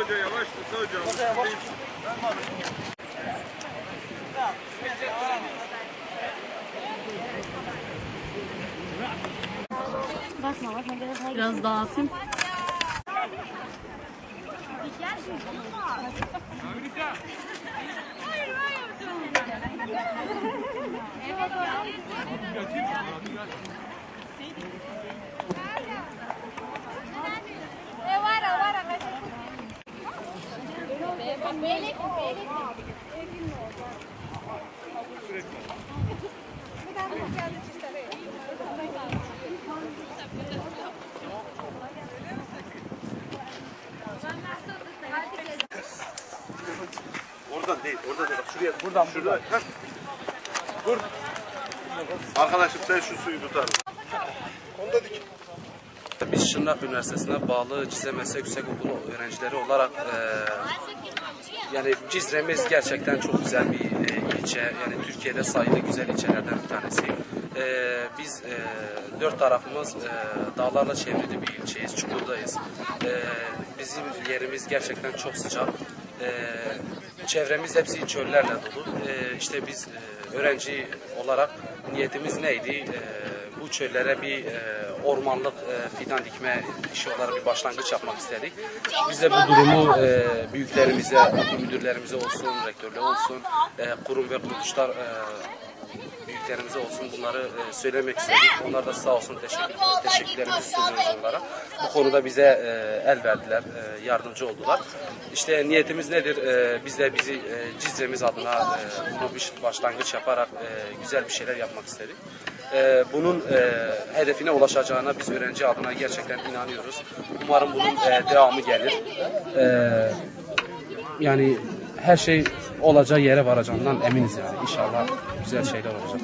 Hoca yavaş tut hocam. Bakma bakma Biraz dağıtayım. Oradan değil, orada değil. Bak şuraya, buradan. Heh. Dur. Arkadaşım sen şu suyu tutar. Onda dik. Biz Şırnak Üniversitesi'ne bağlı Cizre Meslek Yüksekokulu öğrencileri olarak yani Cizre'miz gerçekten çok güzel bir ilçe. Yani Türkiye'de sayılı güzel ilçelerden bir tanesi. Biz dört tarafımız dağlarla çevrili bir ilçeyiz. Çukur'dayız. Bizim yerimiz gerçekten çok sıcak. Çevremiz hepsi çöllerle dolu. İşte biz öğrenci olarak niyetimiz neydi? Bu çöllere bir ormanlık fidan dikme işi olarak bir başlangıç yapmak istedik. Biz de bu durumu büyüklerimize, okul müdürlerimize olsun, rektörler olsun, kurum ve kuruluşlar büyüklerimize olsun bunları söylemek istedik. Onlar da sağ olsun teşekkürlerimizi sunuyoruz onlara. Bu konuda bize el verdiler, yardımcı oldular. İşte niyetimiz nedir? Biz de Cizre'miz adına bunu bir başlangıç yaparak güzel bir şeyler yapmak istedik. Bunun hedefine ulaşacağına biz öğrenci adına gerçekten inanıyoruz. Umarım bunun devamı gelir. Yani her şey olacağı yere varacağından eminiz yani. İnşallah güzel şeyler olacak.